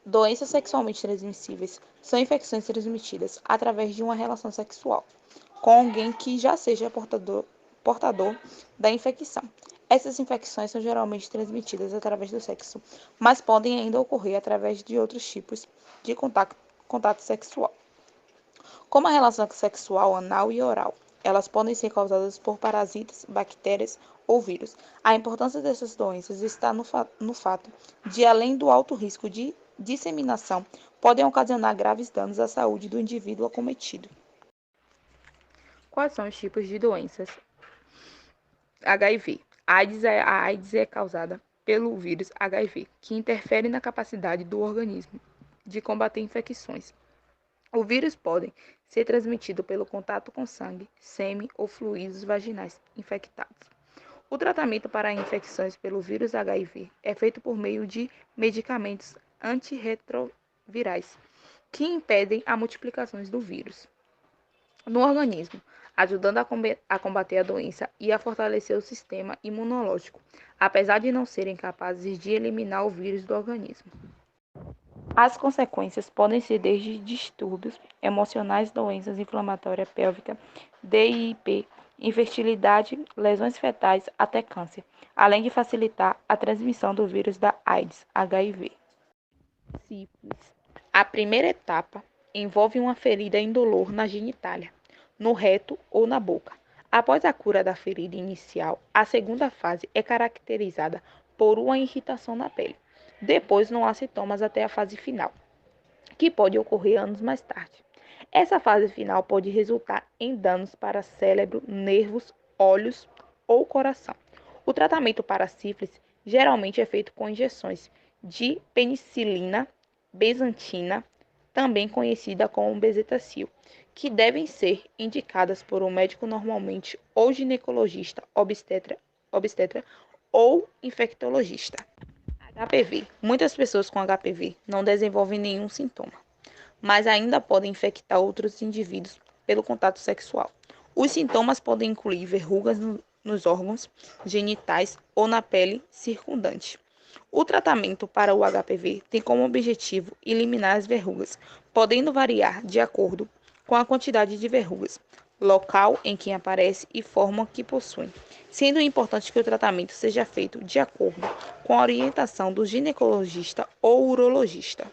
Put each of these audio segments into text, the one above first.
Doenças sexualmente transmissíveis são infecções transmitidas através de uma relação sexual com alguém que já seja portador da infecção. Essas infecções são geralmente transmitidas através do sexo, mas podem ainda ocorrer através de outros tipos de contato sexual, como a relação sexual anal e oral. Elas podem ser causadas por parasitas, bactérias ou vírus. A importância dessas doenças está no fato de, além do alto risco de disseminação, podem ocasionar graves danos à saúde do indivíduo acometido. Quais são os tipos de doenças? HIV. A AIDS é causada pelo vírus HIV, que interfere na capacidade do organismo de combater infecções. O vírus pode ser transmitido pelo contato com sangue, sêmen ou fluidos vaginais infectados. O tratamento para infecções pelo vírus HIV é feito por meio de medicamentos antirretrovirais, que impedem a multiplicação do vírus no organismo, ajudando a combater a doença e a fortalecer o sistema imunológico, apesar de não serem capazes de eliminar o vírus do organismo. As consequências podem ser desde distúrbios emocionais, doenças inflamatórias pélvicas, DIP, infertilidade, lesões fetais, até câncer, além de facilitar a transmissão do vírus da AIDS, HIV. Sífilis. A primeira etapa envolve uma ferida indolor na genitália, no reto ou na boca. Após a cura da ferida inicial, a segunda fase é caracterizada por uma irritação na pele. Depois não há sintomas até a fase final, que pode ocorrer anos mais tarde. Essa fase final pode resultar em danos para cérebro, nervos, olhos ou coração. O tratamento para a sífilis geralmente é feito com injeções de penicilina benzatina, também conhecida como bezetacil, que devem ser indicadas por um médico normalmente ou ginecologista, obstetra ou infectologista. HPV. Muitas pessoas com HPV não desenvolvem nenhum sintoma, mas ainda podem infectar outros indivíduos pelo contato sexual. Os sintomas podem incluir verrugas nos órgãos genitais ou na pele circundante. O tratamento para o HPV tem como objetivo eliminar as verrugas, podendo variar de acordo com a quantidade de verrugas, local em que aparece e forma que possuem, sendo importante que o tratamento seja feito de acordo com a orientação do ginecologista ou urologista.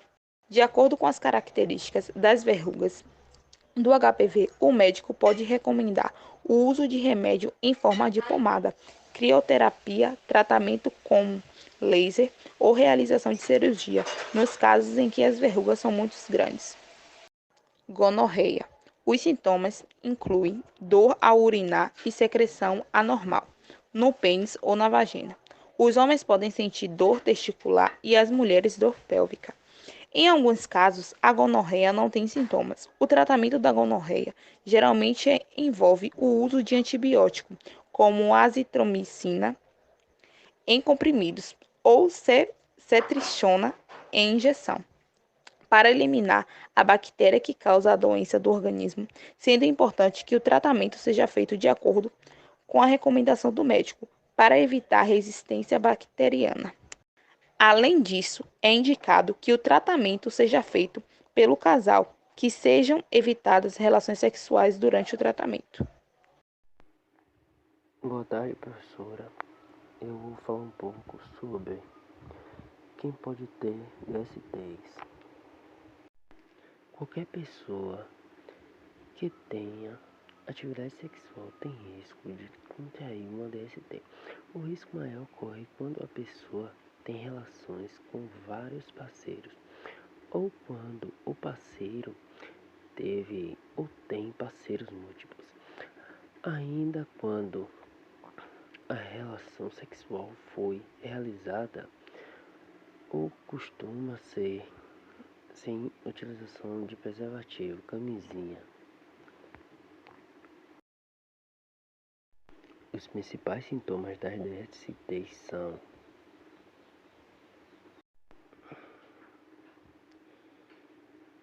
De acordo com as características das verrugas do HPV, o médico pode recomendar o uso de remédio em forma de pomada, crioterapia, tratamento com laser ou realização de cirurgia, nos casos em que as verrugas são muito grandes. Gonorreia. Os sintomas incluem dor ao urinar e secreção anormal no pênis ou na vagina. Os homens podem sentir dor testicular e as mulheres dor pélvica. Em alguns casos, a gonorreia não tem sintomas. O tratamento da gonorreia geralmente envolve o uso de antibiótico, como azitromicina em comprimidos ou cetrichona em injeção, para eliminar a bactéria que causa a doença do organismo, sendo importante que o tratamento seja feito de acordo com a recomendação do médico, para evitar resistência bacteriana. Além disso, é indicado que o tratamento seja feito pelo casal, que sejam evitadas relações sexuais durante o tratamento. Boa tarde, professora. Eu vou falar um pouco sobre quem pode ter DSTs. Qualquer pessoa que tenha atividade sexual tem risco de contrair uma DST. O risco maior ocorre quando a pessoa tem relações com vários parceiros ou quando o parceiro teve ou tem parceiros múltiplos. Ainda quando a relação sexual foi realizada ou costuma ser sem utilização de preservativo, camisinha. Os principais sintomas das DSTs são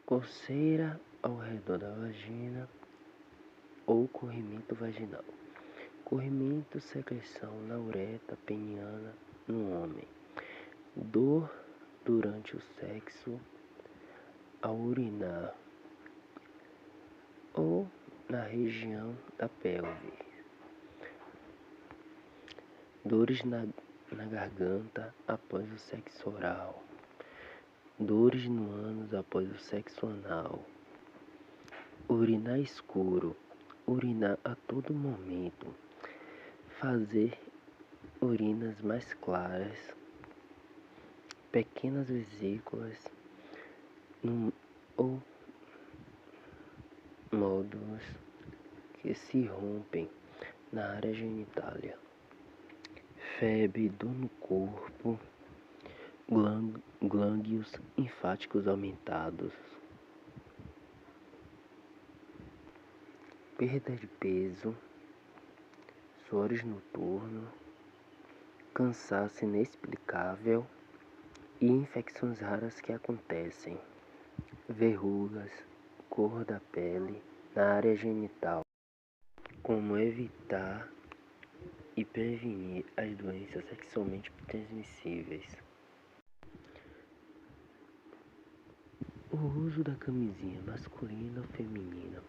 coceira ao redor da vagina ou corrimento vaginal. Corrimento, secreção na uretra peniana no homem. Dor durante o sexo ao urinar ou na região da pelve, dores na garganta após o sexo oral, dores no ânus após o sexo anal, urinar escuro, urinar a todo momento, fazer urinas mais claras, pequenas vesículas ou nódulos que se rompem na área genitália, febre, dor no corpo, glândulos linfáticos aumentados, perda de peso, suores noturnos, cansaço inexplicável e infecções raras que acontecem, verrugas, cor da pele na área genital. Como evitar e prevenir as doenças sexualmente transmissíveis. O uso da camisinha masculina ou feminina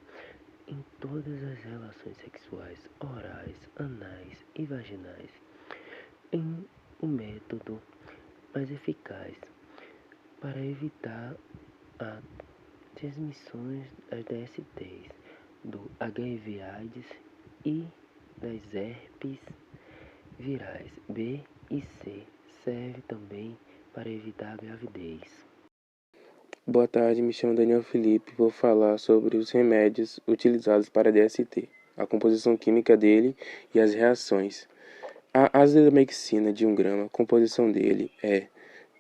em todas as relações sexuais, orais, anais e vaginais é um método mais eficaz para evitar a transmissões das DSTs, do HIV/AIDS e das herpes virais B e C. Serve também para evitar a gravidez. Boa tarde, me chamo Daniel Felipe e vou falar sobre os remédios utilizados para DST, a composição química dele e as reações. A azithromycina de 1 grama, a composição dele é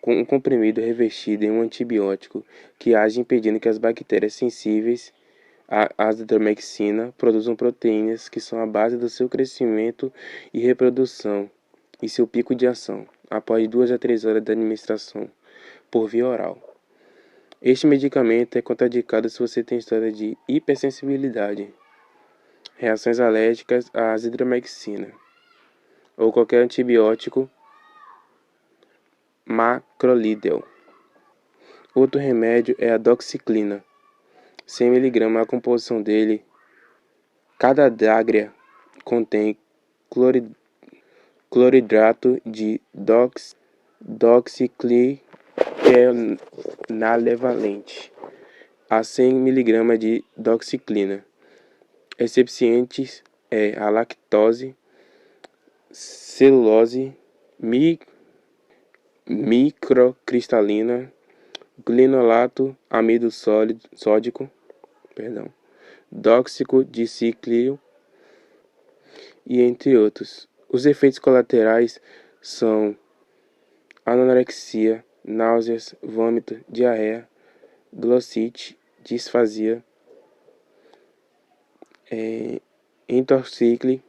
um comprimido revestido em um antibiótico que age impedindo que as bactérias sensíveis à azithromycina produzam proteínas que são a base do seu crescimento e reprodução e seu pico de ação, após 2 a 3 horas de administração por via oral. Este medicamento é contraindicado se você tem história de hipersensibilidade, reações alérgicas à azithromycina ou qualquer antibiótico macrolídeo. Outro remédio é a doxiciclina, 100 mg. A composição dele, cada dágria contém cloridrato de doxiciclinavalente a 100 mg de doxiciclina. Excipientes é a lactose, celulose, microcristalina, glinolato, amido sódico, dóxico de ciclio e entre outros. Os efeitos colaterais são anorexia, náuseas, vômito, diarreia, glossite, disfasia, entorcicle,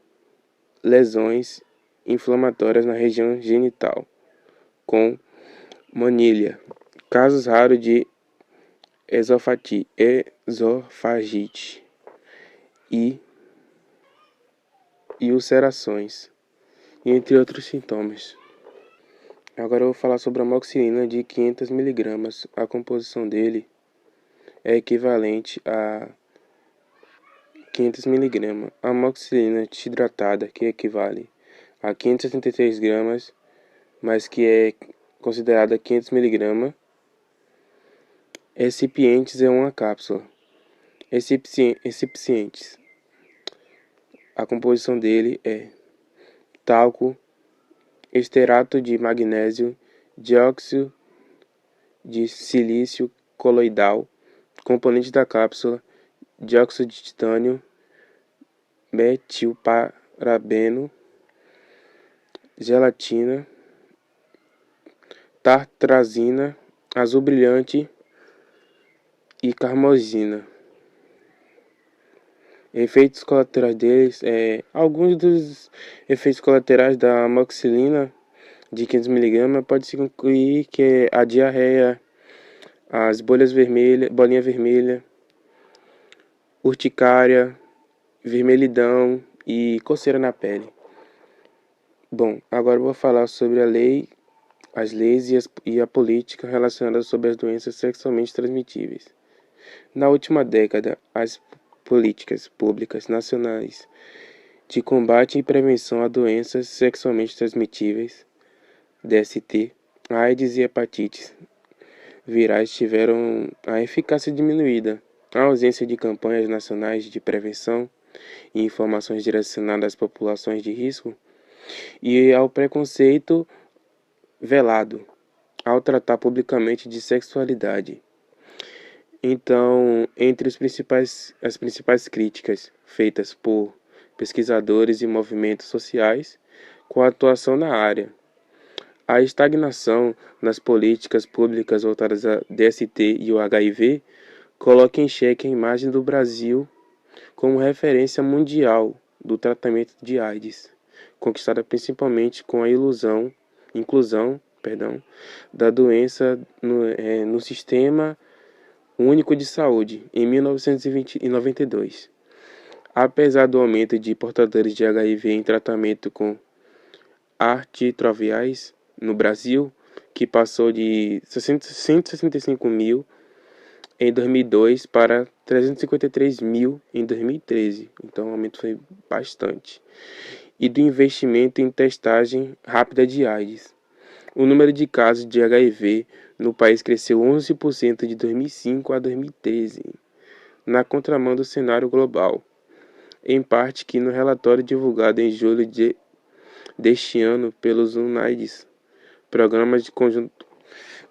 lesões inflamatórias na região genital, com manilha, casos raros de esofagite e ulcerações, entre outros sintomas. Agora eu vou falar sobre a amoxicilina de 500 mg. A composição dele é equivalente a 500 mg. A amoxicilina desidratada, que equivale a 573 gramas, mas que é considerada 500 mg. Excipientes é uma cápsula. Excipientes. A composição dele é talco, esterato de magnésio, dióxido de silício coloidal, componente da cápsula, dióxido de titânio, metilparabeno, gelatina, tartrazina, azul brilhante e carmosina. Efeitos colaterais deles alguns dos efeitos colaterais da amoxicilina de 500 mg pode se incluir que é a diarreia, as bolinha vermelha, urticária, vermelhidão e coceira na pele. Bom, agora eu vou falar sobre a Lei as leis e a política relacionadas sobre as doenças sexualmente transmitíveis. Na última década, as políticas públicas nacionais de combate e prevenção a doenças sexualmente transmitíveis, DST, AIDS e hepatites virais tiveram a eficácia diminuída. A ausência de campanhas nacionais de prevenção e informações direcionadas às populações de risco e ao preconceito velado ao tratar publicamente de sexualidade. Então, entre as principais críticas feitas por pesquisadores e movimentos sociais com a atuação na área, a estagnação nas políticas públicas voltadas a DST e o HIV coloca em xeque a imagem do Brasil como referência mundial do tratamento de AIDS, conquistada principalmente com a inclusão da doença no Sistema Único de Saúde, em 1992. Apesar do aumento de portadores de HIV em tratamento com antirretrovirais no Brasil, que passou de 165 mil em 2002 para 353 mil em 2013, então o aumento foi bastante, e do investimento em testagem rápida de AIDS. O número de casos de HIV no país cresceu 11% de 2005 a 2013, na contramão do cenário global, em parte que no relatório divulgado em julho deste ano pelos UNAIDS, Programa de Conjunto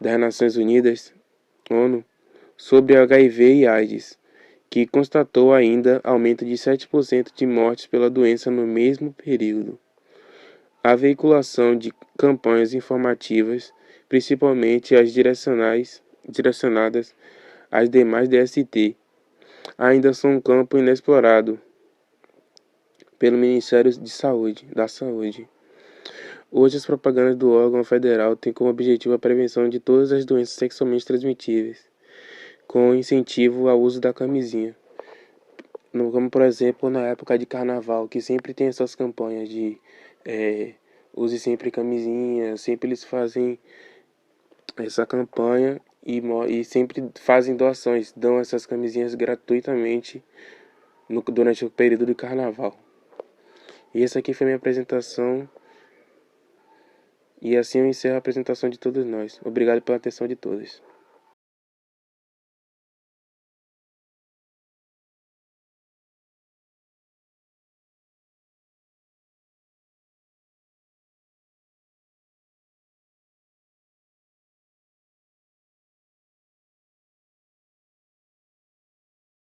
das Nações Unidas, ONU, sobre HIV e AIDS, que constatou ainda aumento de 7% de mortes pela doença no mesmo período. A veiculação de campanhas informativas, principalmente as direcionadas às demais DST, ainda são um campo inexplorado pelo Ministério da Saúde. Hoje, as propagandas do órgão federal têm como objetivo a prevenção de todas as doenças sexualmente transmitíveis, com incentivo ao uso da camisinha. Como, por exemplo, na época de carnaval, que sempre tem essas campanhas de use sempre camisinha, sempre eles fazem essa campanha e sempre fazem doações, dão essas camisinhas gratuitamente durante o período do carnaval. E essa aqui foi minha apresentação, e assim eu encerro a apresentação de todos nós. Obrigado pela atenção de todos.